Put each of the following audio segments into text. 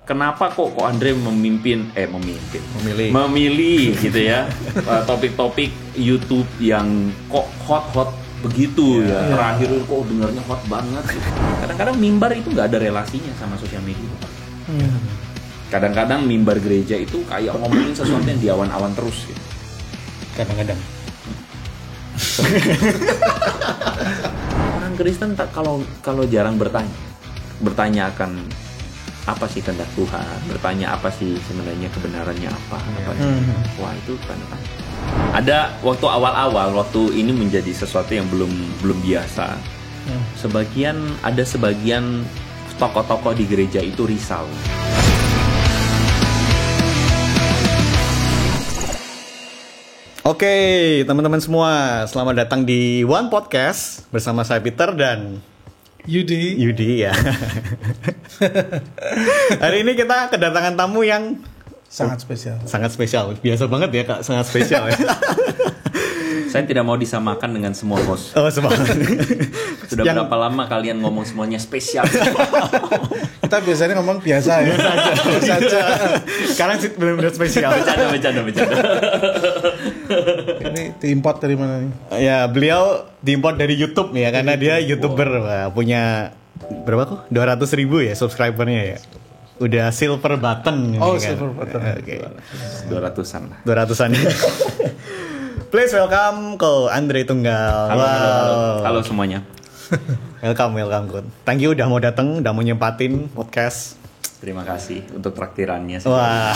kenapa kok Andre memilih gitu ya topik-topik YouTube yang kok hot begitu ya. Terakhir kok dengarnya hot banget gitu. Kadang-kadang mimbar itu nggak ada relasinya sama sosial media. Kadang-kadang mimbar gereja itu kayak ngomongin sesuatu yang di awan-awan terus gitu. Kadang-kadang orang Kristen kalau jarang bertanya akan apa sih kehendak Tuhan, bertanya apa sih sebenarnya kebenarannya apa. Wah, itu kan ada waktu awal-awal, waktu ini menjadi sesuatu yang belum biasa. Ada sebagian tokoh-tokoh di gereja itu risau. Oke, teman-teman semua, selamat datang di One Podcast bersama saya Peter dan Yudi ya. Hari ini kita kedatangan tamu yang sangat spesial. Sangat spesial. Biasa banget ya, Kak, sangat spesial ya. Saya tidak mau disamakan dengan semua host. Oh, semua. Sudah berapa lama kalian ngomong semuanya spesial? Kita biasanya ngomong biasa ya. Biasa aja. Sekarang sih benar-benar spesial. Bercanda. Ini diimport dari mana nih? Ya, beliau diimport dari YouTube nih ya, karena dia YouTuber. Wah, punya berapa kok? 200.000 ya subscribernya ya. Udah silver button. Oh, kan? silver button. Oke. 200-an lah. 200-an. Please welcome ke Andre Tunggal. Halo semuanya. Welcome Kun. Thank you udah mau datang, udah mau nyempatin podcast. Terima kasih untuk traktirannya. Wah.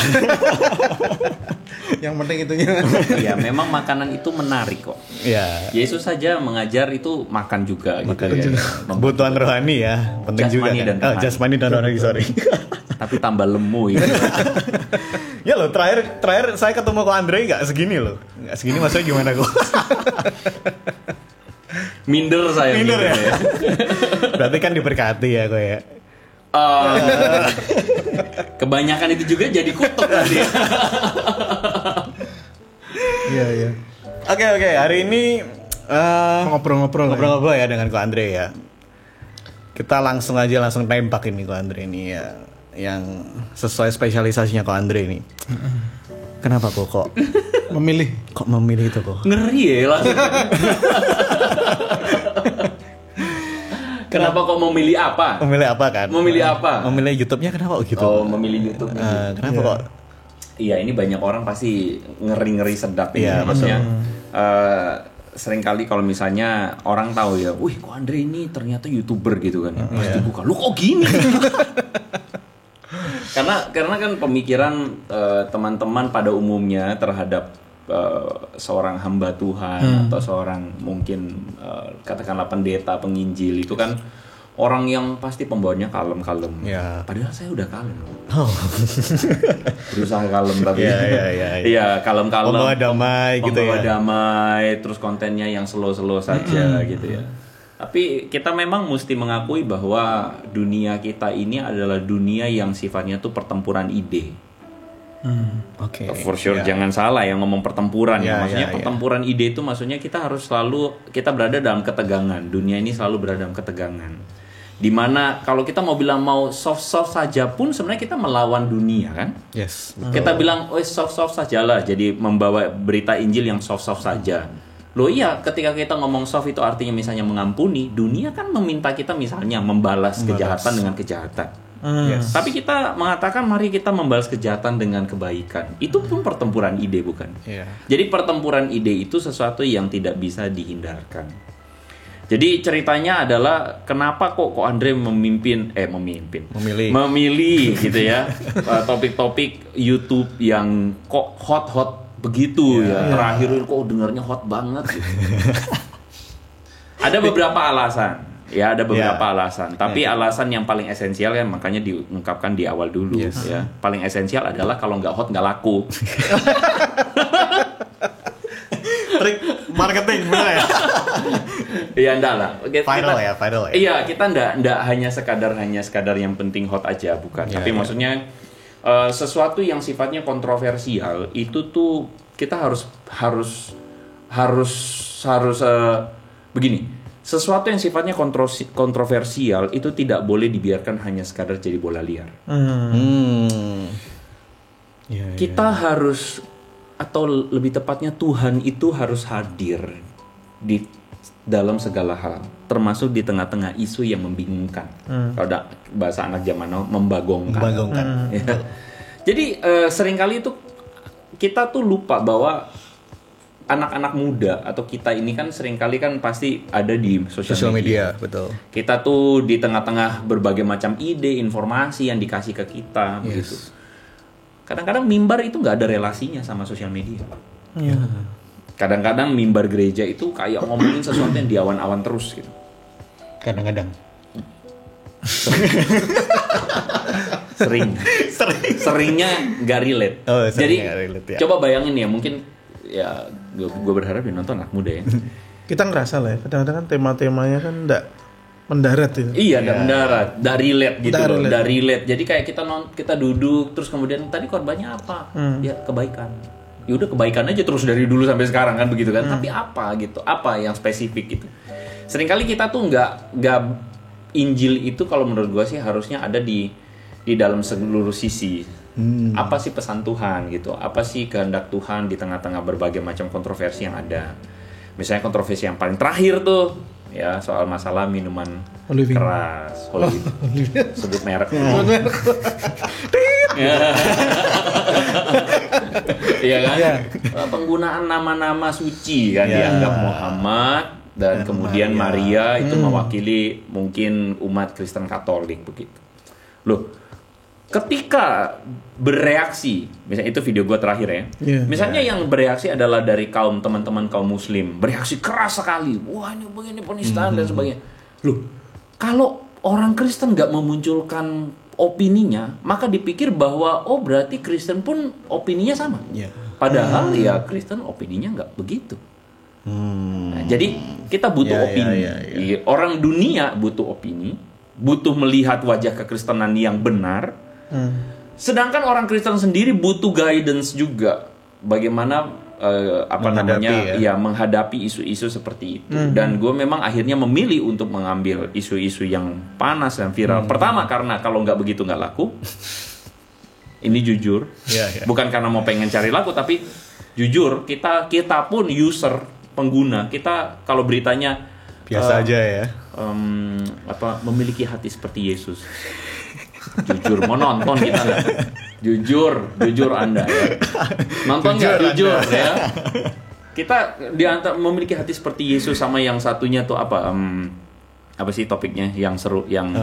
Yang penting itunya. Ya, memang makanan itu menarik kok. Ya. Yesus saja mengajar itu makan juga gitu ya. Kebutuhan rohani ya, penting juga kan. Jasmani dan rohani, sorry. Tapi tambah lemu gitu. Ya loh, terakhir saya ketemu kok Andre nggak segini loh. Nggak segini maksudnya gimana kok? Minder ya. Berarti kan diberkati ya kok ya. Kebanyakan itu juga jadi kutuk nanti. Iya. Oke, hari ini ngobrol-ngobrol ya dengan Ko Andre ya. Kita langsung tembak ini Ko Andre ini ya, yang sesuai spesialisasinya Ko Andre ini. Kenapa kok memilih itu kok? Ngeri ya langsung. Kenapa kok memilih apa? Memilih apa kan? Memilih apa? Memilih YouTube-nya kenapa kok gitu? Oh, memilih YouTube. Kenapa kok? Iya, ini banyak orang pasti ngeri sedap ini. Iya, maksudnya seringkali kalau misalnya orang tahu ya, wih kok Andre ini ternyata YouTuber gitu kan. Pasti buka, lu kok gini? Karena kan pemikiran teman-teman pada umumnya terhadap seorang hamba Tuhan atau seorang mungkin katakanlah pendeta, penginjil itu kan orang yang pasti pembawanya kalem-kalem. Ya. Padahal saya udah kalem. Oh. Berusaha kalem tapi. Iya, kalem-kalem. Pembawa damai gitu ya. Pembawa damai, terus kontennya yang slow-slow saja gitu ya. Tapi kita memang mesti mengakui bahwa dunia kita ini adalah dunia yang sifatnya tuh pertempuran ide. Oke. For sure, jangan salah yang ngomong pertempuran ya. Maksudnya pertempuran ide itu maksudnya kita berada dalam ketegangan. Dunia ini selalu berada dalam ketegangan. Dimana kalau kita mau bilang mau soft saja pun sebenarnya kita melawan dunia kan? Yes. Kita bilang soft sajalah, jadi membawa berita Injil yang soft saja. Loh iya, ketika kita ngomong soft itu artinya misalnya mengampuni, dunia kan meminta kita misalnya membalas kejahatan dengan kejahatan. Yes. Tapi kita mengatakan mari kita membalas kejahatan dengan kebaikan. Itu pun pertempuran ide bukan? Yeah. Jadi pertempuran ide itu sesuatu yang tidak bisa dihindarkan. Jadi ceritanya adalah kenapa kok Andre memilih gitu ya topik-topik YouTube yang kok hot begitu ya. Terakhir kok dengarnya hot banget gitu. Ada beberapa alasan. Ya, ada beberapa alasan. Tapi alasan yang paling esensial kan makanya diungkapkan di awal dulu ya. Paling esensial adalah kalau nggak hot nggak laku. Trik marketing benar ya? Iya, enggak lah. Viral ya. Iya, kita enggak hanya sekadar yang penting hot aja, bukan. Tapi maksudnya sesuatu yang sifatnya kontroversial itu tuh kita harus begini. sesuatu yang sifatnya kontroversial itu tidak boleh dibiarkan hanya sekadar jadi bola liar. Kita harus, atau lebih tepatnya Tuhan itu harus hadir di dalam segala hal, termasuk di tengah-tengah isu yang membingungkan. Kalau bahasa anak zaman now, membagongkan. Ya. Jadi seringkali itu kita tuh lupa bahwa anak-anak muda atau kita ini kan seringkali kan pasti ada di sosial media. Betul. Kita tuh di tengah-tengah berbagai macam ide, informasi yang dikasih ke kita, begitu. Kadang-kadang mimbar itu nggak ada relasinya sama sosial media. Kadang-kadang mimbar gereja itu kayak ngomongin sesuatu yang di awan-awan terus gitu. Kadang-kadang. Seringnya nggak relate. Jadi relate, ya. coba bayangin ya, mungkin ya gue berharap yang nonton anak muda ya. Kita ngerasa lah ya, kadang-kadang kan tema-temanya kan enggak mendarat itu. Iya, enggak mendarat, enggak relate gitu loh, enggak relate. Jadi kayak kita duduk terus kemudian tadi korbannya apa? Ya kebaikan. Ya udah kebaikan aja terus dari dulu sampai sekarang kan begitu kan. Tapi apa gitu? Apa yang spesifik gitu? Seringkali kita tuh enggak Injil itu kalau menurut gue sih harusnya ada di dalam seluruh sisi. Apa sih pesan Tuhan gitu? Apa sih kehendak Tuhan di tengah-tengah berbagai macam kontroversi yang ada? Misalnya kontroversi yang paling terakhir tuh ya soal masalah minuman keras, sebut merek. Iya kan? Penggunaan nama-nama suci kan dianggap Muhammad dan kemudian Maria itu mewakili mungkin umat Kristen Katolik begitu. Loh, ketika bereaksi, misalnya itu video gue terakhir ya, misalnya yang bereaksi adalah dari teman-teman kaum muslim, bereaksi keras sekali, wah ini begini penistaan dan sebagainya. Loh, kalau orang Kristen nggak memunculkan opininya, maka dipikir bahwa oh berarti Kristen pun opininya sama. Padahal ya Kristen opininya nggak begitu. Nah, jadi kita butuh opini. Orang dunia butuh opini, butuh melihat wajah kekristenan yang benar. Sedangkan orang Kristen sendiri butuh guidance juga bagaimana menghadapi isu-isu seperti itu. Dan gue memang akhirnya memilih untuk mengambil isu-isu yang panas dan viral. Pertama karena kalau nggak begitu nggak laku. Ini jujur, bukan karena mau pengen cari laku, tapi jujur kita pun user pengguna kita kalau beritanya biasa aja ya. Memiliki hati seperti Yesus. Jujur mau nonton kita nggak? Jujur Anda ya. Nonton nggak jujur ya? Kita diantar memiliki hati seperti Yesus sama yang satunya tuh apa sih topiknya yang seru yang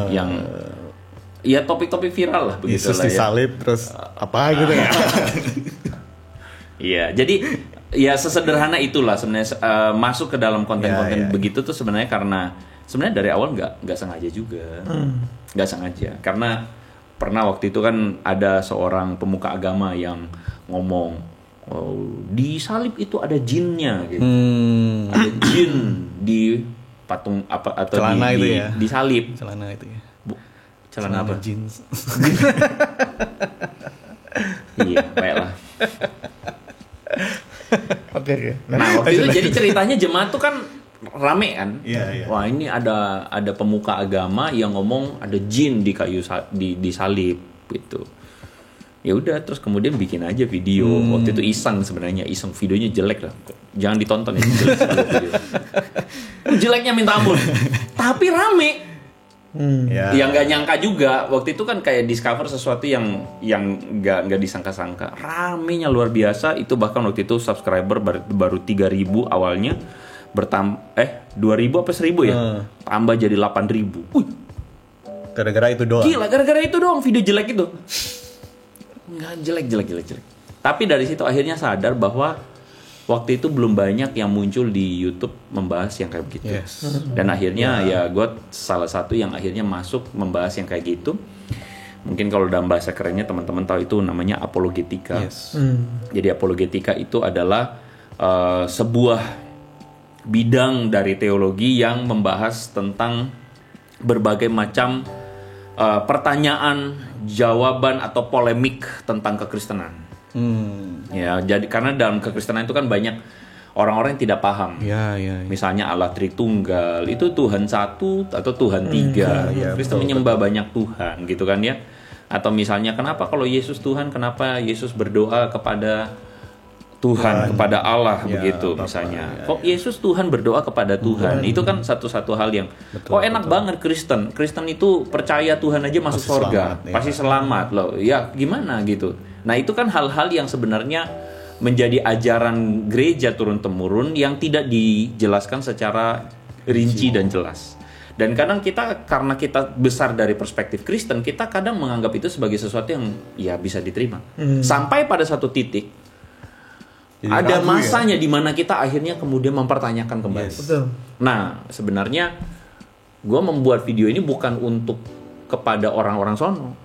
ya topik-topik viral lah begitu Yesus lah ya. disalib terus apa gitu ya. Iya, jadi ya sesederhana itulah sebenarnya masuk ke dalam konten-konten begitu tuh sebenarnya karena sebenarnya dari awal nggak sengaja juga. Nggak sengaja karena pernah waktu itu kan ada seorang pemuka agama yang ngomong di salib itu ada jinnya gitu. Ada jin di patung apa atau celana di salib. Celana itu ya. Celana apa? Jeans. Iya, baiklah. Oke. Nah, waktu itu jadi ceritanya jemaat tuh kan rame kan. Wah, ini ada pemuka agama yang ngomong ada jin di kayu di salib gitu. Ya udah, terus kemudian bikin aja video. Waktu itu iseng videonya jelek lah. Jangan ditonton ya, jelek video. Jeleknya minta ampun. Tapi rame. Yang nggak nyangka juga waktu itu kan kayak discover sesuatu yang nggak disangka-sangka. Ramenya luar biasa. Itu bahkan waktu itu subscriber baru 3.000 awalnya 2.000 apa 1.000 ya? Tambah jadi 8.000. Gara-gara itu doang. Gila, gara-gara itu doang video jelek itu. Nggak jelek. Tapi dari situ akhirnya sadar bahwa waktu itu belum banyak yang muncul di YouTube membahas yang kayak begitu. Dan akhirnya ya gue salah satu yang akhirnya masuk membahas yang kayak gitu. Mungkin kalau dalam bahasa kerennya teman-teman tahu itu namanya apologetika. Jadi apologetika itu adalah sebuah bidang dari teologi yang membahas tentang berbagai macam pertanyaan, jawaban atau polemik tentang kekristenan. Ya, jadi karena dalam kekristenan itu kan banyak orang-orang yang tidak paham. Ya. Misalnya Allah Tritunggal itu Tuhan satu atau Tuhan tiga. Kristen menyembah banyak Tuhan gitu kan ya. Atau misalnya kenapa kalau Yesus Tuhan, kenapa Yesus berdoa kepada Tuhan, kepada Allah begitu misalnya. Kok Yesus Tuhan berdoa kepada Tuhan? Itu kan satu-satu hal yang enak banget Kristen. Kristen itu percaya Tuhan aja masuk surga, pasti selamat loh. Ya gimana gitu. Nah, itu kan hal-hal yang sebenarnya menjadi ajaran gereja turun-temurun yang tidak dijelaskan secara rinci dan jelas. Dan kadang karena kita besar dari perspektif Kristen, kita kadang menganggap itu sebagai sesuatu yang ya bisa diterima. Sampai pada satu titik jadi ada masanya di mana kita akhirnya kemudian mempertanyakan kembali. Betul. Nah, sebenarnya gue membuat video ini bukan untuk kepada orang-orang sono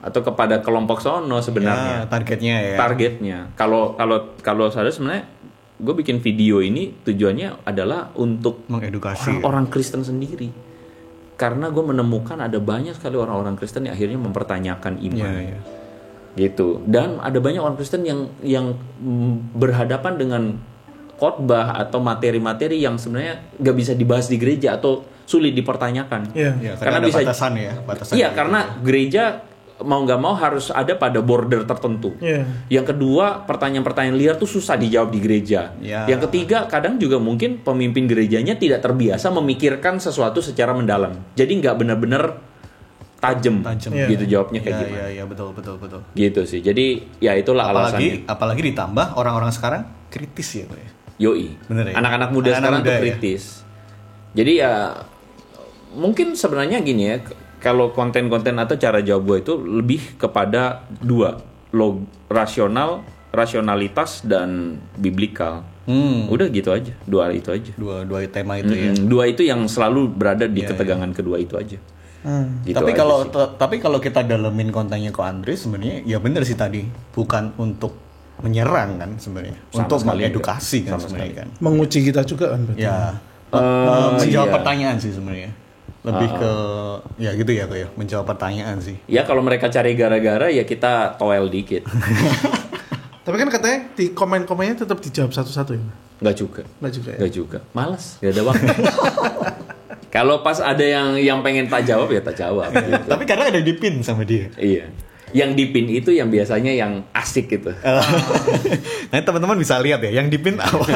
atau kepada kelompok sono sebenarnya. Targetnya. Kalau saya sebenarnya gue bikin video ini tujuannya adalah untuk mengedukasi orang Kristen sendiri. Karena gue menemukan ada banyak sekali orang-orang Kristen yang akhirnya mempertanyakan iman. Gitu. Dan ada banyak orang Kristen yang berhadapan dengan khotbah atau materi-materi yang sebenarnya nggak bisa dibahas di gereja atau sulit dipertanyakan. Karena bisa batasan. Iya, karena gereja mau nggak mau harus ada pada border tertentu. Yang kedua, pertanyaan-pertanyaan liar tuh susah dijawab di gereja. Yang ketiga, kadang juga mungkin pemimpin gerejanya tidak terbiasa memikirkan sesuatu secara mendalam. Jadi nggak benar-benar tajam gitu jawabnya kayak gimana. Iya, betul. Gitu sih. Jadi ya itulah alasannya. Apalagi ditambah orang-orang sekarang kritis ya, Pak ya. Yoi. Bener ya? Anak-anak muda sekarang tuh kritis. Jadi ya mungkin sebenarnya gini ya, kalau konten-konten atau cara jawab gue itu lebih kepada dua, rasionalitas dan biblikal. Udah gitu aja, dua itu aja. Dua tema itu ya. Dua itu yang selalu berada di ketegangan kedua itu aja. Gitu tapi kalau kita dalemin kontennya Ko Andre sebenarnya ya bener sih tadi, bukan untuk menyerang kan sebenarnya, untuk mengedukasi kan sebenarnya kan. Menguji kita juga kan berarti. Menjawab pertanyaan sih sebenarnya. Lebih ke ya gitu ya Ko ya, menjawab pertanyaan sih. Ya kalau mereka cari gara-gara ya kita toel dikit. Tapi kan katanya di komen-komennya tetap dijawab satu-satu ya? Nggak juga. Malas, nggak ada waktu. Kalau pas ada yang pengen tak jawab ya tak jawab. Gitu. Tapi kadang ada dipin sama dia. Iya. Yang dipin itu yang biasanya yang asik gitu. Nah teman-teman bisa lihat ya, yang dipin apa.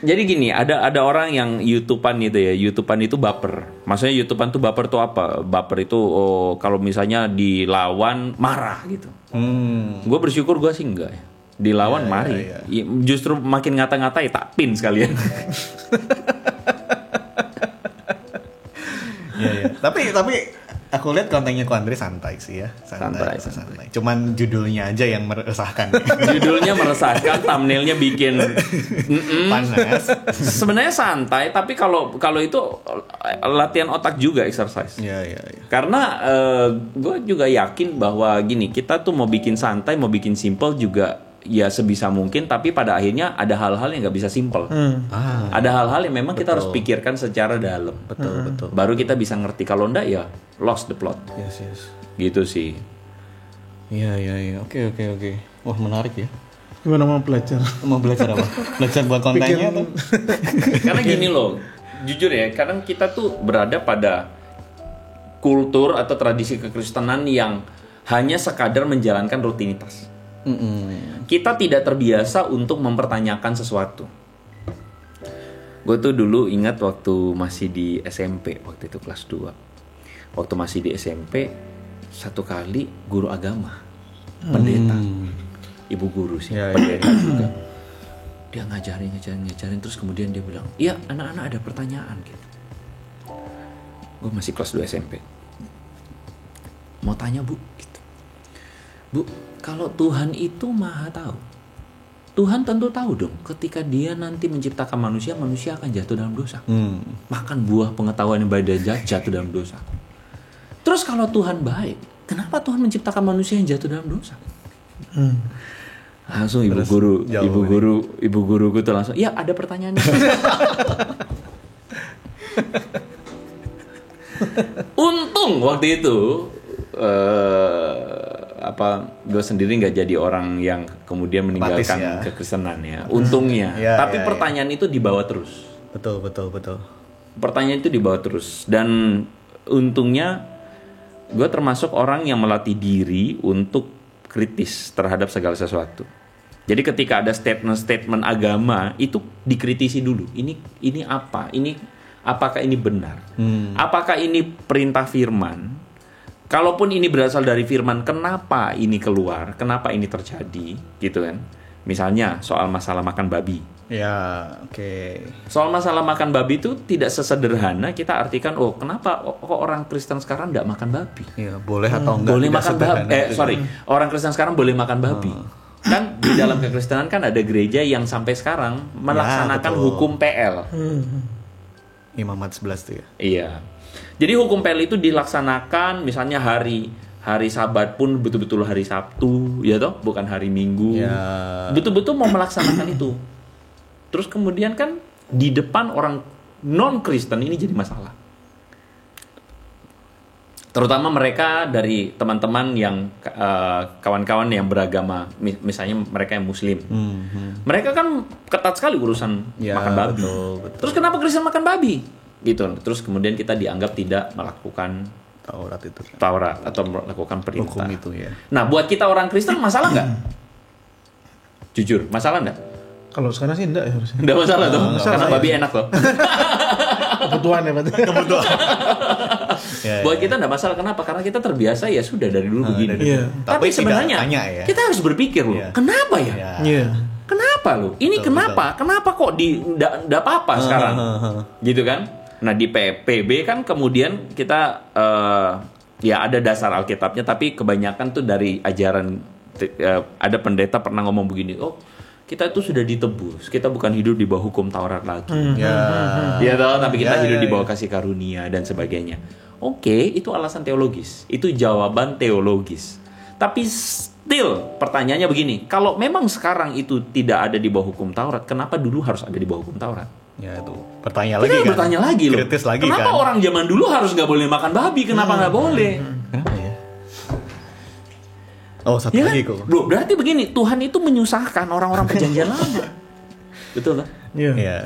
Jadi gini, ada orang yang YouTubean itu ya, YouTubean itu baper. Maksudnya YouTubean tuh baper tuh apa? Baper itu kalau misalnya dilawan marah gitu. Gue bersyukur gue sih enggak ya. Dilawan mari. Ya. Justru makin ngata-ngatai tak pin sekalian. Tapi aku lihat kontennya Ko Andre santai sih ya. Santai. Cuman judulnya aja yang meresahkan. Judulnya meresahkan, thumbnailnya bikin panas. Sebenarnya santai, tapi kalau itu latihan otak juga, exercise. Iya. Karena gue juga yakin bahwa gini, kita tuh mau bikin santai, mau bikin simple juga ya sebisa mungkin, tapi pada akhirnya ada hal-hal yang nggak bisa simple. Ada hal-hal yang memang kita harus pikirkan secara dalam. Betul. Baru kita bisa ngerti. Kalau enggak ya lost the plot. Yes. Gitu sih. Iya. Oke. Wah menarik ya. Gimana mau belajar? Mau belajar apa? Belajar buat kontennya atau? Karena gini loh, jujur ya, kadang kita tuh berada pada kultur atau tradisi kekristenan yang hanya sekadar menjalankan rutinitas. Kita tidak terbiasa untuk mempertanyakan sesuatu. Gue tuh dulu ingat waktu masih di SMP, waktu itu kelas 2. Waktu masih di SMP, satu kali guru agama, pendeta, ibu guru sih, pendeta juga. Dia ngajarin, terus kemudian dia bilang, iya anak-anak ada pertanyaan gitu. Gue masih kelas 2 SMP. Mau tanya bu, gitu. Bu, kalau Tuhan itu maha tahu, Tuhan tentu tahu dong ketika dia nanti menciptakan manusia akan jatuh dalam dosa. Makan buah pengetahuan yang baik dan jahat, jatuh dalam dosa. Terus kalau Tuhan baik, kenapa Tuhan menciptakan manusia yang jatuh dalam dosa? Langsung ibu guruku tuh langsung, ya ada pertanyaannya. Untung waktu itu gue sendiri nggak jadi orang yang kemudian meninggalkan ya. kekristenan ya. Untungnya. Tapi pertanyaan itu dibawa terus. Betul. Pertanyaan itu dibawa terus. Dan untungnya gue termasuk orang yang melatih diri untuk kritis terhadap segala sesuatu. Jadi ketika ada statement agama itu dikritisi dulu. Ini apa? Apakah ini benar? Apakah ini perintah firman? Kalaupun ini berasal dari firman, kenapa ini keluar? Kenapa ini terjadi? Gitu kan. Misalnya soal masalah makan babi. Ya, oke. Soal masalah makan babi itu tidak sesederhana kita artikan, kenapa kok orang Kristen sekarang tidak makan babi? Ya, boleh atau enggak? Boleh makan babi. Orang Kristen sekarang boleh makan babi. Kan di dalam kekristenan kan ada gereja yang sampai sekarang melaksanakan hukum PL. Imamat 11 tuh ya. Iya. Jadi hukum PL itu dilaksanakan misalnya hari Sabat pun betul-betul hari Sabtu, ya toh, bukan hari Minggu. Ya. Betul-betul mau melaksanakan itu. Terus kemudian kan di depan orang non-Kristen ini jadi masalah. Terutama mereka dari teman-teman yang kawan-kawan yang beragama, misalnya mereka yang Muslim. Mereka kan ketat sekali urusan makan babi. Betul. Terus kenapa Kristen makan babi? Gitu. Terus kemudian kita dianggap tidak melakukan Taurat atau melakukan perintah. Hukum itu ya. Nah, buat kita orang Kristen masalah nggak? Jujur, masalah nggak? Kalau sekarang sih enggak ya harusnya. Nggak masalah tuh, karena babi enak loh. Kebutuhan ya berarti. Buat kita nggak masalah, kenapa? Karena kita terbiasa ya sudah dari dulu begini. Iya. Tapi sebenarnya kita harus berpikir loh, kenapa ya? Iya. Kenapa loh? Ini kenapa? Kenapa kok nggak apa-apa sekarang? Gitu kan? Nah di PB kan kemudian kita ya ada dasar Alkitabnya, tapi kebanyakan tuh dari ajaran. Ada pendeta pernah ngomong begini, kita itu sudah ditebus, kita bukan hidup di bawah hukum Taurat lagi. Ya toh, tapi kita hidup di bawah kasih karunia dan sebagainya. Oke, itu alasan teologis, itu jawaban teologis. Tapi still pertanyaannya begini, kalau memang sekarang itu tidak ada di bawah hukum Taurat, kenapa dulu harus ada di bawah hukum Taurat? Ya itu bertanya kita lagi kan. Bertanya lagi loh. Kritis lagi kenapa kan. orang zaman dulu harus nggak boleh makan babi? Kenapa nggak boleh? Kenapa ya? Satu Ya lagi kan? kok. Bro, berarti begini, Tuhan itu menyusahkan orang-orang perjanjian lama. Betul lah. Iya.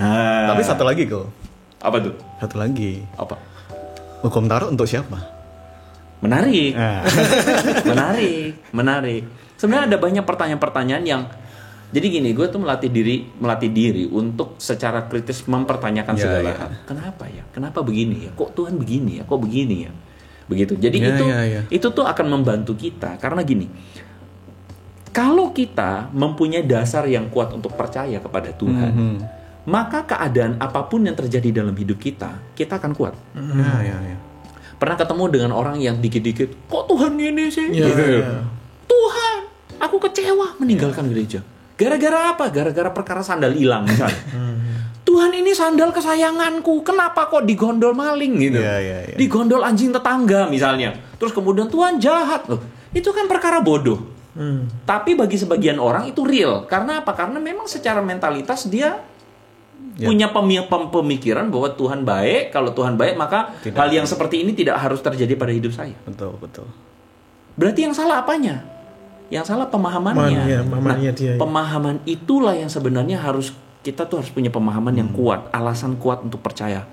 Tapi satu lagi kok. Apa tuh? Satu lagi. Apa? Hukum Taurat untuk siapa? Menarik. Menarik. Sebenarnya ada banyak pertanyaan-pertanyaan yang jadi gini, gue tuh melatih diri untuk secara kritis mempertanyakan segala hal. Kenapa ya? Kenapa begini ya? Kok Tuhan begini ya? Kok begini ya? Begitu. Jadi itu tuh akan membantu kita karena gini. Kalau kita mempunyai dasar yang kuat untuk percaya kepada Tuhan, maka keadaan apapun yang terjadi dalam hidup kita akan kuat. Pernah ketemu dengan orang yang dikit-dikit, kok Tuhan gini sih? Tuhan, aku kecewa meninggalkan gereja. Gara-gara apa? Gara-gara perkara sandal hilang misalnya. Tuhan, ini sandal kesayanganku, kenapa kok digondol maling gitu? Digondol anjing tetangga misalnya. Terus kemudian Tuhan jahat loh. Itu kan perkara bodoh. Tapi bagi sebagian orang itu real. Karena apa? Karena memang secara mentalitas dia punya pemikiran bahwa Tuhan baik. Kalau Tuhan baik maka hal yang seperti ini tidak harus terjadi pada hidup saya. Betul. Berarti yang salah apanya? Yang salah pemahamannya. Pemahaman itulah yang sebenarnya kita tuh harus punya pemahaman yang kuat, alasan kuat untuk percaya.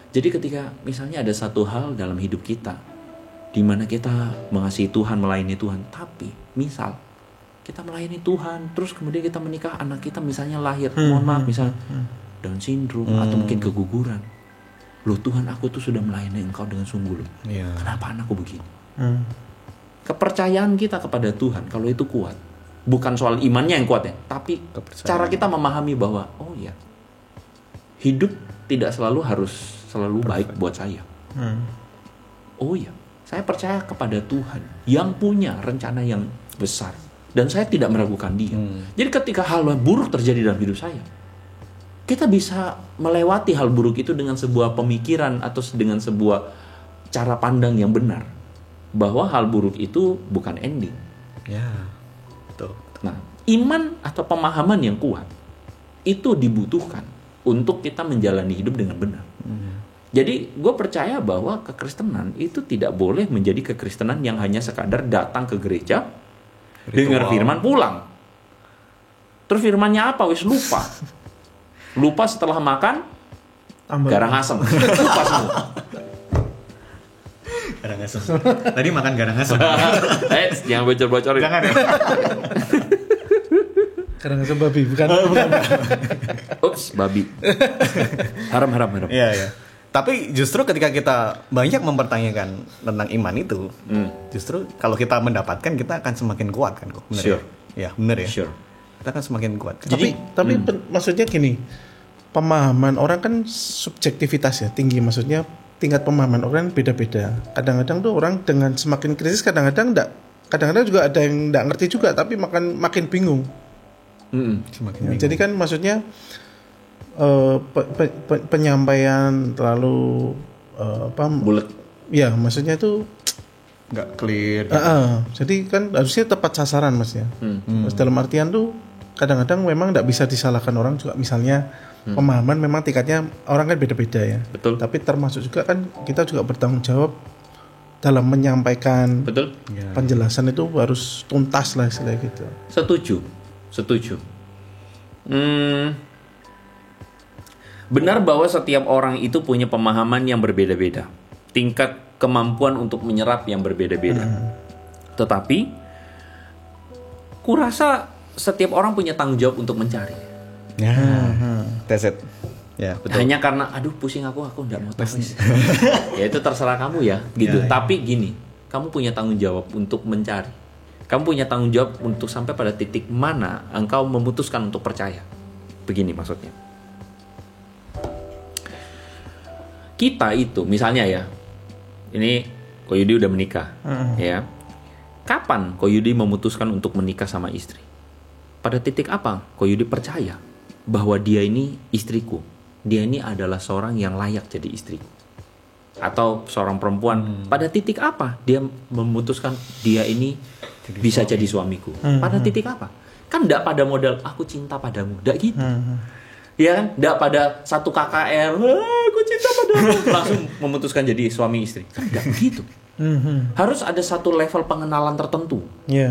Jadi ketika misalnya ada satu hal dalam hidup kita di mana kita mengasihi Tuhan, melayani Tuhan, tapi misal kita melayani Tuhan, terus kemudian kita menikah, anak kita misalnya lahir, mohon maaf misalnya Down syndrome atau mungkin keguguran. Loh Tuhan, aku tuh sudah melayani Engkau dengan sungguh loh. Kenapa anakku begini? Kepercayaan kita kepada Tuhan kalau itu kuat, bukan soal imannya yang kuat ya, tapi cara kita memahami bahwa hidup tidak harus selalu baik buat saya. Saya percaya kepada Tuhan yang punya rencana yang besar dan saya tidak meragukan Dia. Jadi ketika hal buruk terjadi dalam hidup saya, kita bisa melewati hal buruk itu dengan sebuah pemikiran atau dengan sebuah cara pandang yang benar, bahwa hal buruk itu bukan ending. Betul. Nah, iman atau pemahaman yang kuat itu dibutuhkan untuk kita menjalani hidup dengan benar. Jadi gue percaya bahwa kekristenan itu tidak boleh menjadi kekristenan yang hanya sekadar datang ke gereja, Dengar firman pulang. Terus firmannya apa? Wis lupa. Lupa setelah makan garang asem. Lupa semua. Garang asem. Tadi makan garang asem. Jangan bocor-bocorin. Jangan ya. Karena babi bukan. Ups, babi. Haram. Iya. Tapi justru ketika kita banyak mempertanyakan tentang iman itu, justru kalau kita mendapatkan kita akan semakin kuat kan kok. Bener Sure. Ya, benar ya. Sure. Kita akan semakin kuat. Tapi maksudnya gini, pemahaman orang kan subjektivitas ya tinggi, maksudnya tingkat pemahaman orang beda-beda. Kadang-kadang tuh orang dengan semakin krisis kadang-kadang juga ada yang enggak ngerti juga tapi makin bingung. Semakin Jadi kan maksudnya penyampaian terlalu bulet. Ya, maksudnya itu nggak clear. Jadi kan harusnya tepat sasaran mas ya. Dalam artian tuh kadang-kadang memang nggak bisa disalahkan orang juga, misalnya pemahaman memang tingkatnya orang kan beda-beda ya. Betul. Tapi termasuk juga kan kita juga bertanggung jawab dalam menyampaikan Betul. penjelasan itu harus tuntas lah istilah gitu. Setuju. Benar bahwa setiap orang itu punya pemahaman yang berbeda-beda, tingkat kemampuan untuk menyerap yang berbeda-beda. Tetapi kurasa setiap orang punya tanggung jawab untuk mencari. That's it. Ya, betul. Hanya karena aduh pusing aku enggak mau tahu. Ya itu terserah kamu ya, gitu. Tapi gini, kamu punya tanggung jawab untuk mencari. Kamu punya tanggung jawab untuk sampai pada titik mana engkau memutuskan untuk percaya. Begini maksudnya. Kita itu misalnya ya, ini Ko Yudi udah menikah, ya. Kapan Ko Yudi memutuskan untuk menikah sama istri? Pada titik apa Ko Yudi percaya bahwa dia ini istriku, dia ini adalah seorang yang layak jadi istriku? Atau seorang perempuan, pada titik apa dia memutuskan dia ini bisa jadi suamiku? Pada titik apa? Kan enggak pada modal aku cinta padamu, enggak gitu. Ya kan? Enggak pada satu KKR, aku cinta padamu, langsung memutuskan jadi suami istri. Kan enggak gitu. Harus ada satu level pengenalan tertentu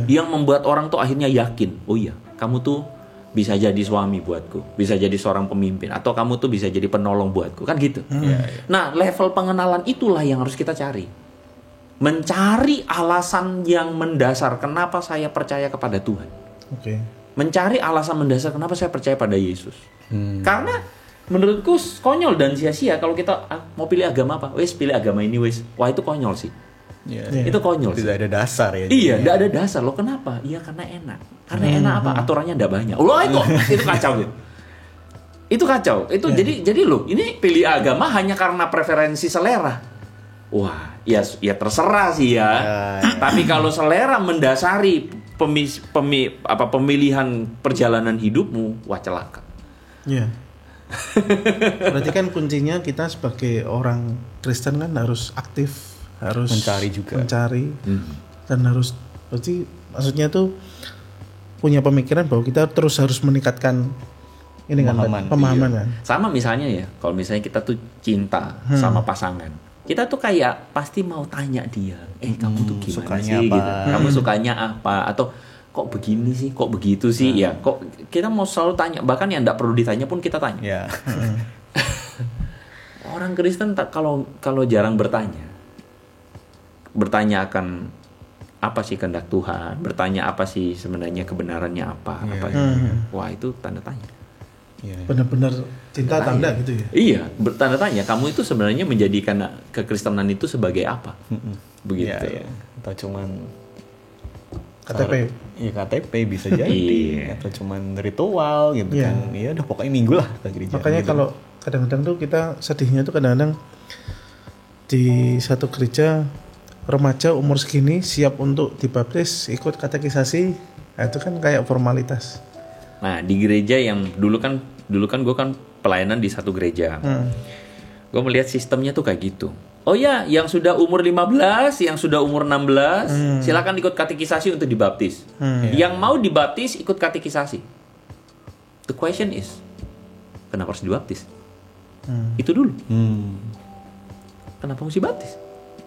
yang membuat orang tuh akhirnya yakin, oh iya, kamu tuh bisa jadi suami buatku, bisa jadi seorang pemimpin, atau kamu tuh bisa jadi penolong buatku, kan gitu. Nah, level pengenalan itulah yang harus kita cari. Mencari alasan yang mendasar kenapa saya percaya kepada Tuhan. Mencari alasan mendasar kenapa saya percaya pada Yesus. Karena menurutku konyol dan sia-sia kalau kita mau pilih agama apa, wes pilih agama ini wes. Wah, itu konyol sih. Itu konyol. Tidak ada dasar ya. Iya, tidak ada dasar loh. Kenapa? Iya karena enak. Karena enak apa? Aturannya tidak banyak. Loh itu kacau gitu. Itu kacau. Itu jadi loh. Ini pilih agama hanya karena preferensi selera. Wah, ya terserah sih ya. Tapi kalau selera mendasari pemilihan perjalanan hidupmu, wah celaka. Iya. Berarti kan kuncinya kita sebagai orang Kristen kan harus aktif, harus mencari dan harus berarti maksudnya tuh punya pemikiran bahwa kita terus harus meningkatkan ini pemahaman kan. Sama misalnya ya, kalau misalnya kita tuh cinta sama pasangan, kita tuh kayak pasti mau tanya dia, kamu tuh gimana sukanya sih apa? gitu. Kamu sukanya apa? Atau kok begini sih, kok begitu sih, ya kok kita mau selalu tanya, bahkan yang enggak perlu ditanya pun kita tanya. Orang Kristen kalau jarang bertanya akan apa sih kehendak Tuhan, bertanya apa sih sebenarnya kebenarannya apa, wah itu tanda tanya. Benar-benar cinta tanda gitu ya. Iya, bertanda tanya. Kamu itu sebenarnya menjadikan kekristenan itu sebagai apa? Begitu. Atau cuman KTP. Iya, KTP bisa jadi. Atau cuman ritual gitu kan. Iya udah pokoknya minggu lah ke gereja. Makanya gitu. kalau kadang-kadang tuh kita sedihnya tuh kadang-kadang di satu gereja remaja umur segini siap untuk dibaptis, ikut katekisasi, nah itu kan kayak formalitas. Nah, di gereja yang dulu kan gue kan pelayanan di satu gereja. Gue melihat sistemnya tuh kayak gitu. Oh ya, yang sudah umur 15, yang sudah umur 16, silakan ikut katekisasi untuk dibaptis. Yang mau dibaptis ikut katekisasi. The question is, kenapa harus dibaptis? Itu dulu. Kenapa mesti baptis?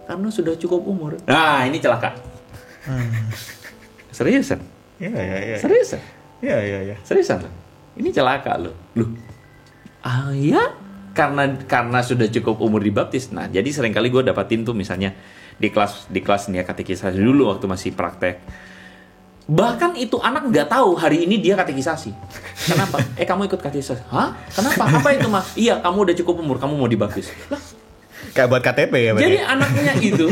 Karena sudah cukup umur. Nah, ini celaka. Seriusan? Iya. Seriusan? Iya. Seriusan loh. Ini celaka loh. Ya? Karena sudah cukup umur dibaptis. Nah, jadi seringkali gue dapatin tuh misalnya di kelas nih ya, katekisasi dulu waktu masih praktek. Bahkan itu anak nggak tahu hari ini dia katekisasi. Kenapa? Kamu ikut katekisasi? Hah? Kenapa? Apa itu mah? Iya, kamu udah cukup umur, kamu mau dibaptis. Lah, kayak buat KTP ya. jadi anaknya itu,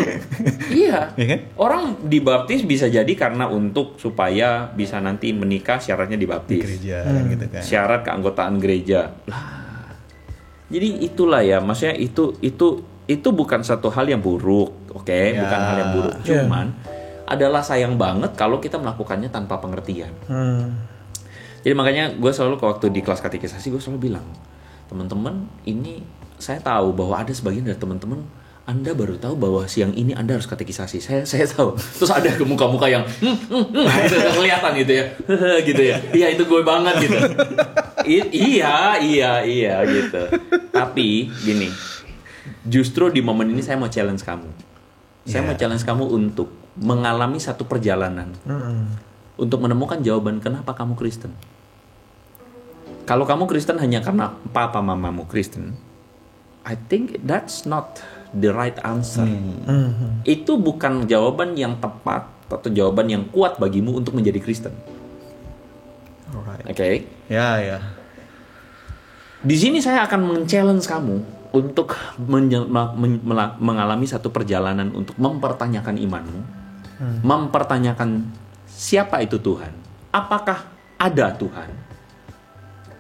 iya. Ya kan? Orang dibaptis bisa jadi karena untuk supaya bisa nanti menikah syaratnya dibaptis. Gereja gitu kan. Syarat keanggotaan gereja. Lah, jadi itulah ya, maksudnya itu bukan satu hal yang buruk, oke? Ya. Bukan hal yang buruk. Cuman adalah sayang banget kalau kita melakukannya tanpa pengertian. Jadi makanya gue selalu waktu di kelas katekisasi gue selalu bilang, teman-teman, ini saya tahu bahwa ada sebagian dari teman-teman Anda baru tahu bahwa siang ini Anda harus katekisasi. Saya tahu. Terus ada muka-muka yang gitu, kelihatan gitu ya. Gitu ya. Iya, itu gue banget gitu. Iya gitu. Tapi gini, justru di momen ini saya mau challenge kamu. Saya mau challenge kamu untuk mengalami satu perjalanan. Untuk menemukan jawaban kenapa kamu Kristen. Kalau kamu Kristen hanya karena papa mamamu Kristen, I think that's not the right answer. Itu bukan jawaban yang tepat atau jawaban yang kuat bagimu untuk menjadi Kristen. Alright. Oke? Ya. Di sini saya akan men-challenge kamu untuk mengalami satu perjalanan untuk mempertanyakan imanmu, mempertanyakan siapa itu Tuhan, apakah ada Tuhan,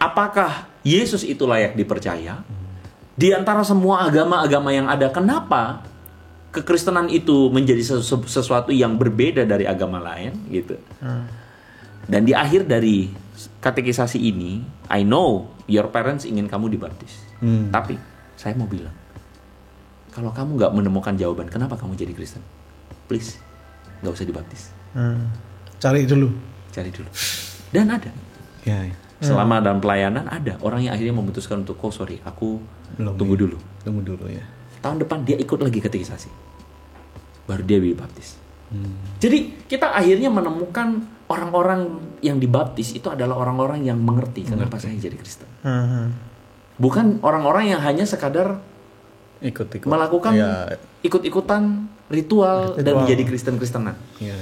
apakah Yesus itu layak dipercaya. Di antara semua agama-agama yang ada, kenapa kekristenan itu menjadi sesuatu yang berbeda dari agama lain gitu. Dan di akhir dari katekisasi ini, I know your parents ingin kamu dibaptis. Tapi saya mau bilang, kalau kamu nggak menemukan jawaban kenapa kamu jadi Kristen, please nggak usah dibaptis. Cari dulu. Dan ada. Ya. Selama dalam pelayanan ada orang yang akhirnya memutuskan untuk aku tunggu dulu ya. Tahun depan dia ikut lagi katekisasi, baru dia dibaptis. Jadi kita akhirnya menemukan orang-orang yang dibaptis itu adalah orang-orang yang mengerti kenapa saya jadi Kristen. Bukan orang-orang yang hanya sekadar Ikut melakukan ikut-ikutan ritual dan menjadi Kristen-Kristenan. Iya.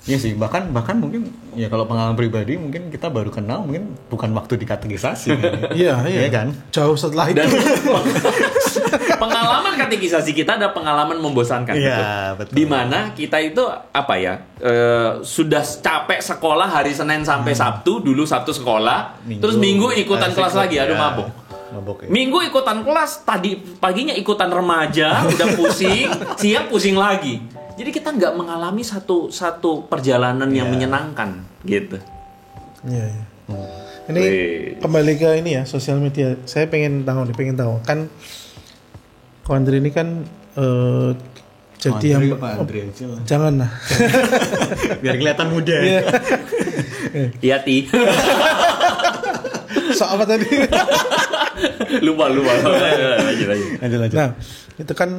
Iya sih, bahkan mungkin ya kalau pengalaman pribadi mungkin kita baru kenal mungkin bukan waktu di katekisasi. Iya kan? Jauh setelah itu. Dan pengalaman katekisasi kita ada pengalaman membosankan. Iya, betul. Dimana kita itu sudah capek sekolah hari Senin sampai Sabtu, dulu Sabtu sekolah, terus Minggu ikutan kelas lagi, aduh mabuk. Ya. Minggu ikutan kelas, tadi paginya ikutan remaja, udah pusing, siang pusing lagi. Jadi kita nggak mengalami satu perjalanan yang menyenangkan gitu. Iya. Ini kembali ke ini ya, sosial media. Saya pengen tahu kan Ko Andre ini kan jadi yang jangan lah. Biar kelihatan muda. Iya Ti. So apa tadi? lupa. Lanjut. Nah, itu kan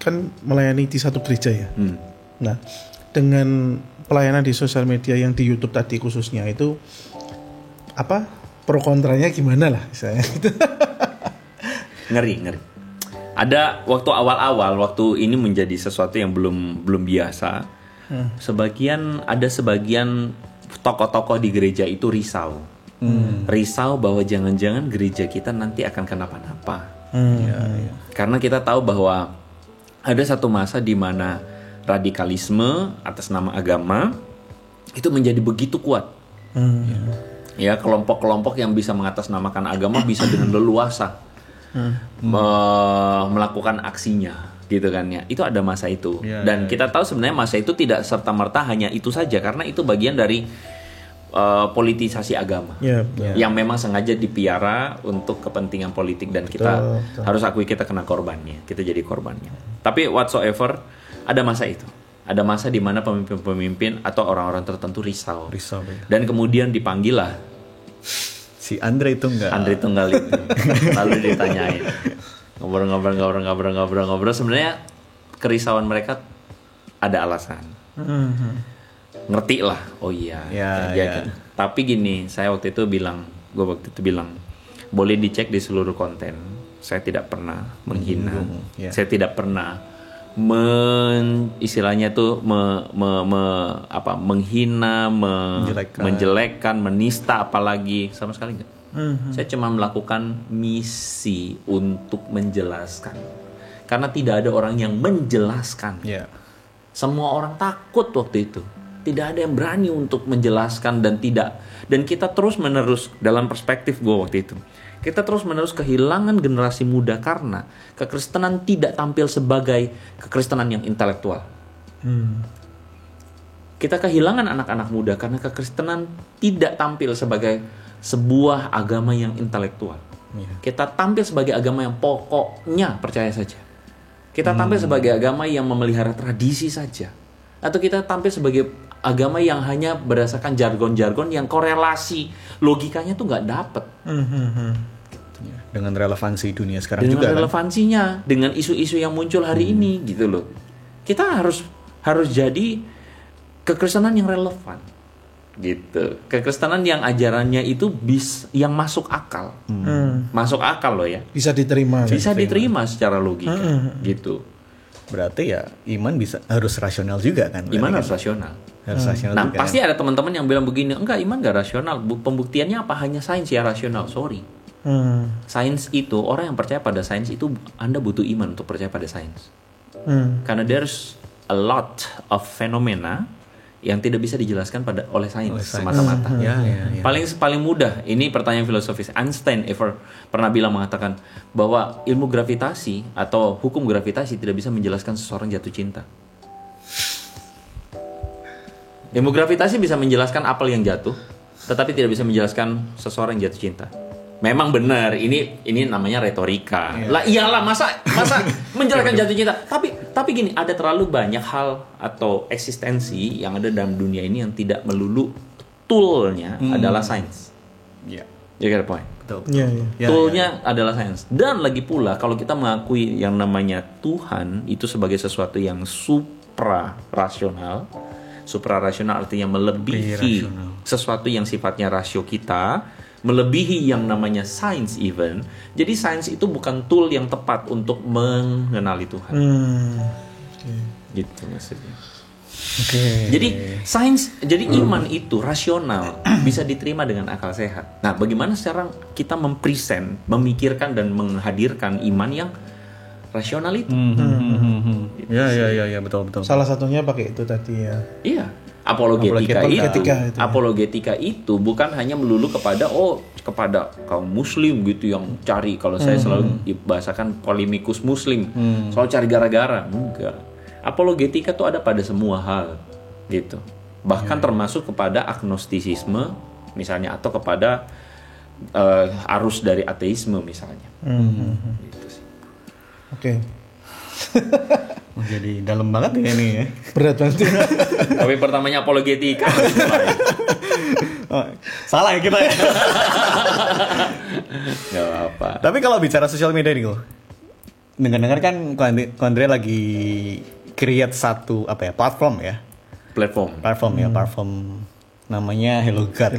kan melayani di satu gereja ya. Nah, dengan pelayanan di sosial media yang di YouTube tadi khususnya itu pro kontranya gimana lah misalnya gitu. Ngeri. Ada waktu awal-awal waktu ini menjadi sesuatu yang belum biasa. Ada sebagian tokoh-tokoh di gereja itu risau. Risau bahwa jangan-jangan gereja kita nanti akan kenapa-napa. Karena kita tahu bahwa ada satu masa di mana radikalisme atas nama agama itu menjadi begitu kuat. Ya, kelompok-kelompok yang bisa mengatasnamakan agama bisa dengan leluasa melakukan aksinya, gitu kan ya. Itu ada masa itu. Dan kita tahu sebenarnya masa itu tidak serta-merta hanya itu saja, karena itu bagian dari politisasi agama yang memang sengaja dipiara untuk kepentingan politik, dan kita harus akui kita kena korbannya, kita jadi korbannya. Tapi whatsoever, ada masa itu, ada masa di mana pemimpin-pemimpin atau orang-orang tertentu risau ya. Dan kemudian dipanggil lah si Andre Tunggal itu. Lalu ditanyain, ngobrol. Sebenarnya kerisauan mereka ada alasan. ngerti lah. Oh iya. Ya. Tapi gini, gue waktu itu bilang, boleh dicek di seluruh konten. Saya tidak pernah menghina. Saya tidak pernah istilahnya tuh menghina, menjelekkan, menista apalagi, sama sekali enggak. Saya cuma melakukan misi untuk menjelaskan. Karena tidak ada orang yang menjelaskan. Semua orang takut waktu itu. Tidak ada yang berani untuk menjelaskan dan kita terus menerus dalam perspektif gue waktu itu. Kita terus menerus kehilangan generasi muda karena kekristenan tidak tampil sebagai kekristenan yang intelektual. Kita kehilangan anak-anak muda karena kekristenan tidak tampil sebagai sebuah agama yang intelektual. Kita tampil sebagai agama yang pokoknya percaya saja. Kita tampil sebagai agama yang memelihara tradisi saja. Atau kita tampil sebagai agama yang hanya berdasarkan jargon-jargon yang korelasi logikanya tuh nggak dapet. Dengan relevansi dunia sekarang dengan juga relevansinya, kan? Dengan isu-isu yang muncul hari ini gitu loh. Kita harus jadi kekristenan yang relevan. Gitu. Kekristenan yang ajarannya itu yang masuk akal. Masuk akal loh ya. Bisa diterima secara logika. Gitu. Berarti ya iman harus rasional juga kan? Iman harus rasional. Nah, juga, pasti ada teman-teman yang bilang begini, enggak, iman gak rasional. Pembuktiannya apa? Hanya sains ya rasional. Sorry. Sains itu, orang yang percaya pada sains itu, Anda butuh iman untuk percaya pada sains. Karena there's a lot of phenomena yang tidak bisa dijelaskan oleh sains semata-mata. Paling mudah, ini pertanyaan filosofis. Einstein pernah mengatakan bahwa ilmu gravitasi atau hukum gravitasi tidak bisa menjelaskan seseorang jatuh cinta. Ilmu gravitasi bisa menjelaskan apel yang jatuh, tetapi tidak bisa menjelaskan seseorang yang jatuh cinta. Memang benar, ini namanya retorika. Lah iyalah, masa menjelaskan jatuh cinta. Tapi gini, ada terlalu banyak hal atau eksistensi yang ada dalam dunia ini yang tidak melulu toolnya adalah sains. You get the point? Betul. Toolnya adalah sains. Dan lagi pula kalau kita mengakui yang namanya Tuhan itu sebagai sesuatu yang suprarasional artinya melebihi sesuatu yang sifatnya rasio kita, melebihi yang namanya sains even. Jadi sains itu bukan tool yang tepat untuk mengenali Tuhan. Gitu maksudnya. Jadi iman itu rasional, bisa diterima dengan akal sehat. Nah, bagaimana sekarang kita memikirkan dan menghadirkan iman yang rasional itu? Ya, betul. Salah satunya pakai itu tadi ya. Iya. Apologetika itu bukan hanya melulu kepada kaum muslim gitu yang cari, kalau saya selalu bahasakan polemikus muslim, selalu cari gara-gara. Enggak. Apologetika itu ada pada semua hal gitu. Bahkan termasuk kepada agnostisisme misalnya, atau kepada arus dari ateisme misalnya. Gitu sih. Oke. Jadi dalam banget ya ini ya. Berat banget. Tapi pertamanya apologetika. Salah ya kita ya. Gak apa. Tapi kalau bicara sosial media nih, dengar-dengar kan Ko Andre lagi create satu platform namanya Hello God.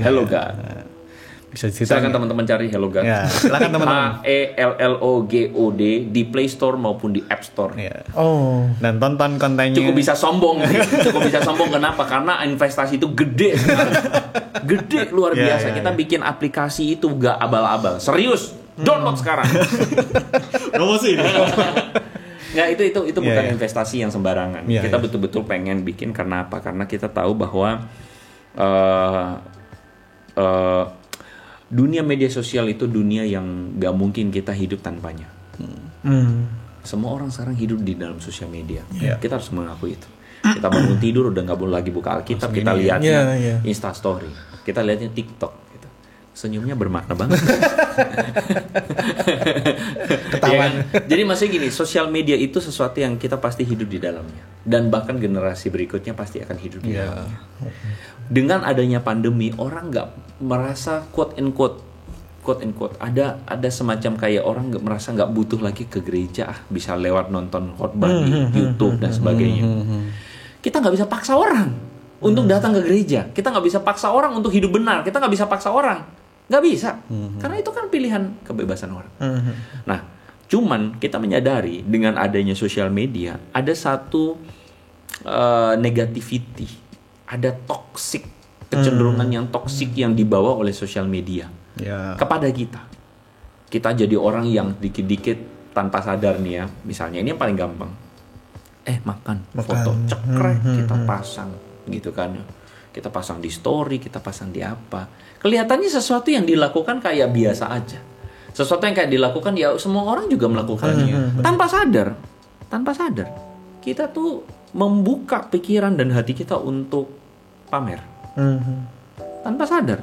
Bisa silakan teman-teman cari Hello God. Ya, silakan teman-teman. HELLOGOD di Play Store maupun di App Store. Ya. Dan tonton kontennya. Cukup bisa sombong. Kenapa? Karena investasi itu gede sekarang. Gede luar biasa. Kita bikin aplikasi itu gak abal-abal. Serius. Download sekarang. Promosi. Nggak, itu bukan investasi yang sembarangan. Kita betul-betul pengen bikin karena apa? Karena kita tahu bahwa dunia media sosial itu dunia yang gak mungkin kita hidup tanpanya. Semua orang sekarang hidup di dalam sosial media. Kita harus mengakui itu. Kita bangun tidur udah gak boleh lagi buka Alkitab, kita lihatnya Instastory, kita lihatnya TikTok gitu. Senyumnya bermakna banget. Ketahuan. Jadi maksudnya gini, sosial media itu sesuatu yang kita pasti hidup di dalamnya, dan bahkan generasi berikutnya pasti akan hidup di dalamnya. Dengan adanya pandemi, orang nggak merasa quote and quote ada semacam kayak orang merasa nggak butuh lagi ke gereja, bisa lewat nonton khotbah di YouTube dan sebagainya. Kita nggak bisa paksa orang. untuk datang ke gereja. Kita nggak bisa paksa orang untuk hidup benar. Kita nggak bisa paksa orang. Nggak bisa. Karena itu kan pilihan kebebasan orang. Nah, cuman kita menyadari dengan adanya sosial media, ada satu negativity. Ada toxic. Kecenderungan yang toksik yang dibawa oleh sosial media. Kepada kita. Kita jadi orang yang dikit-dikit tanpa sadar nih ya. Misalnya, ini yang paling gampang. Makan. Foto cekrek kita pasang. Gitu kan, kita pasang di story, kita pasang di apa, kelihatannya sesuatu yang dilakukan kayak biasa aja, sesuatu yang kayak dilakukan ya semua orang juga melakukannya. Tanpa sadar kita tuh membuka pikiran dan hati kita untuk pamer. Tanpa sadar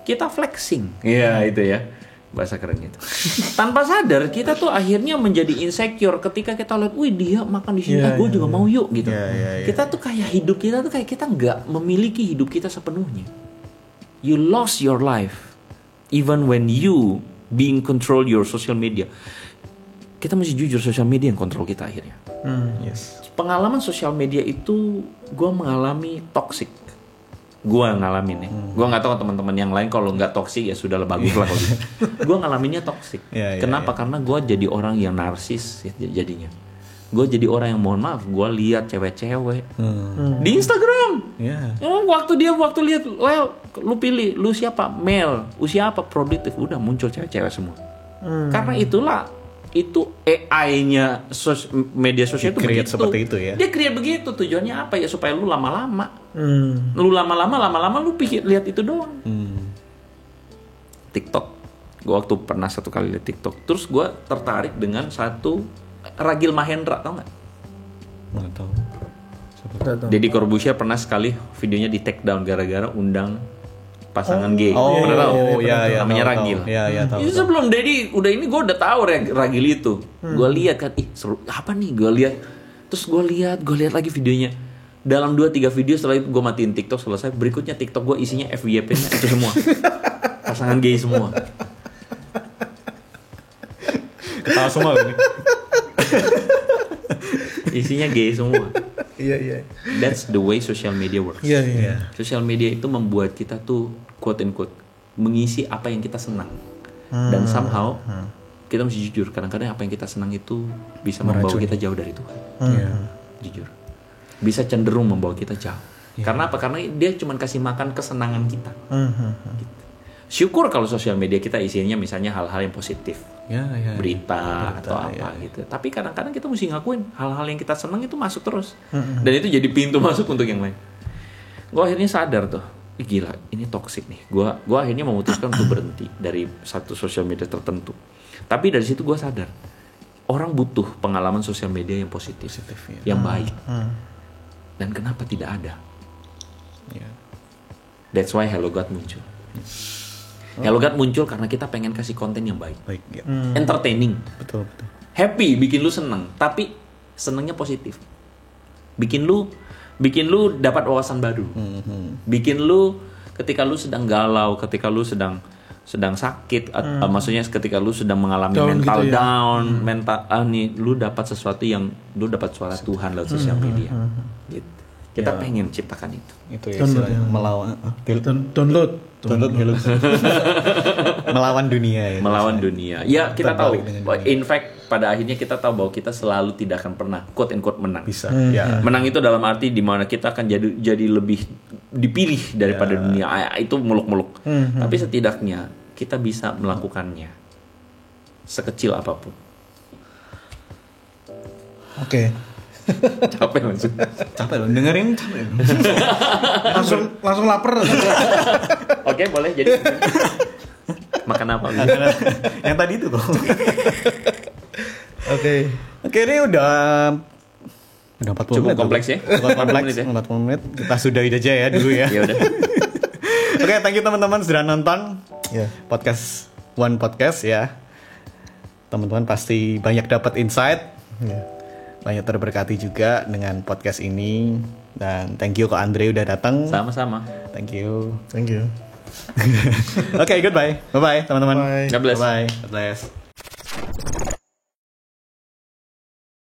kita flexing, ya itu ya bahasa keren itu. Tanpa sadar kita tuh akhirnya menjadi insecure ketika kita lihat, wih dia makan di sini, gue juga mau yuk gitu. Kita tuh kayak hidup kita tuh kayak kita nggak memiliki hidup kita sepenuhnya. You lost your life even when you being control your social media. Kita mesti jujur, social media yang kontrol kita akhirnya. Pengalaman sosial media itu gue mengalami toxic. Gue ngalamin nih. Gue nggak tahu teman-teman yang lain, kalau nggak toksik ya sudah bagus lah. Gue ngalaminnya toksik. Kenapa? Karena gue jadi orang yang narsis jadinya. Gue jadi orang yang, mohon maaf, gue lihat cewek-cewek di Instagram. Waktu lihat, well, lu pilih, lu siapa? Male, usia apa? Produktif. Udah muncul cewek-cewek semua. Karena itulah itu AI-nya media sosial itu begitu. Seperti itu ya. Dia create begitu, tujuannya apa ya? Supaya lu lama-lama. Lu lama-lama lu pikir lihat itu doang. TikTok. Gue waktu pernah satu kali lihat TikTok, terus gue tertarik dengan satu Ragil Mahendra, tau nggak? Nggak tahu. Deddy Corbuzier pernah sekali videonya di take down gara-gara undang pasangan gay. Pernah tahu? Namanya tahu, Ragil. Tahu. Itu sebelum Deddy udah ini, gue udah tahu Ragil itu. Gue lihat kan, seru apa nih? Gue lihat, terus gue lihat lagi videonya. Dalam 2-3 video setelah itu gue matiin TikTok, selesai. Berikutnya TikTok gue isinya FYP-nya itu semua. Pasangan gay semua. Ketawa semua ini. Isinya gay semua. Iya. That's the way social media works. Iya. Social media itu membuat kita tuh quote and quote mengisi apa yang kita senang. Dan somehow kita mesti jujur, kadang-kadang apa yang kita senang itu bisa membawa kita jauh dari Tuhan. Jujur. Bisa cenderung membawa kita jauh. Karena apa? Karena dia cuma kasih makan kesenangan kita. Gitu. Syukur kalau sosial media kita isinya misalnya hal-hal yang positif. Berita atau apa gitu. Tapi kadang-kadang kita mesti ngakuin hal-hal yang kita senang itu masuk terus. Dan itu jadi pintu masuk untuk yang lain. Gue akhirnya sadar tuh, gila, ini toksik nih. Gue akhirnya memutuskan untuk berhenti dari satu sosial media tertentu. Tapi dari situ gue sadar, orang butuh pengalaman sosial media yang positif yang baik. Dan kenapa tidak ada? That's why Hello God muncul. Hello God muncul karena kita pengen kasih konten yang baik. Entertaining. Betul. Happy, bikin lu seneng. Tapi senengnya positif. Bikin lu dapat wawasan baru. Bikin lu ketika lu sedang galau, ketika lu sedang sakit, maksudnya ketika lu sedang mengalami down mental gitu down, mental nih, lu dapat sesuatu yang lu dapat suara Tuhan lewat sosial media. Gitu. Kita pengen ciptakan itu. Itu ya istilahnya melawan download melawan dunia ya. Melawan dunia. Ya, kita tahu. In fact, pada akhirnya kita tahu bahwa kita selalu tidak akan pernah quote and quote menang. Bisa. Menang itu dalam arti di mana kita akan jadi lebih dipilih daripada dunia. Itu muluk-muluk. Tapi setidaknya kita bisa melakukannya sekecil apapun. Oke. Capek langsung. Capek loh, dengerin capek. langsung lapar. Oke, boleh jadi. Makan apa? Yang tadi itu kok. Oke, ini udah 40 cukup menit. Kompleks ya? 40 menit. Kita sudahi aja ya dulu ya. Ya udah. Oke, thank you teman-teman sudah nonton podcast One Podcast ya. Teman-teman pasti banyak dapat insight. Banyak terberkati juga dengan podcast ini. Dan thank you Ko Andre udah datang. Sama-sama. Thank you. thank you. Oke, goodbye. Bye-bye teman-teman. Bye. God bless. Bye-bye. God bless.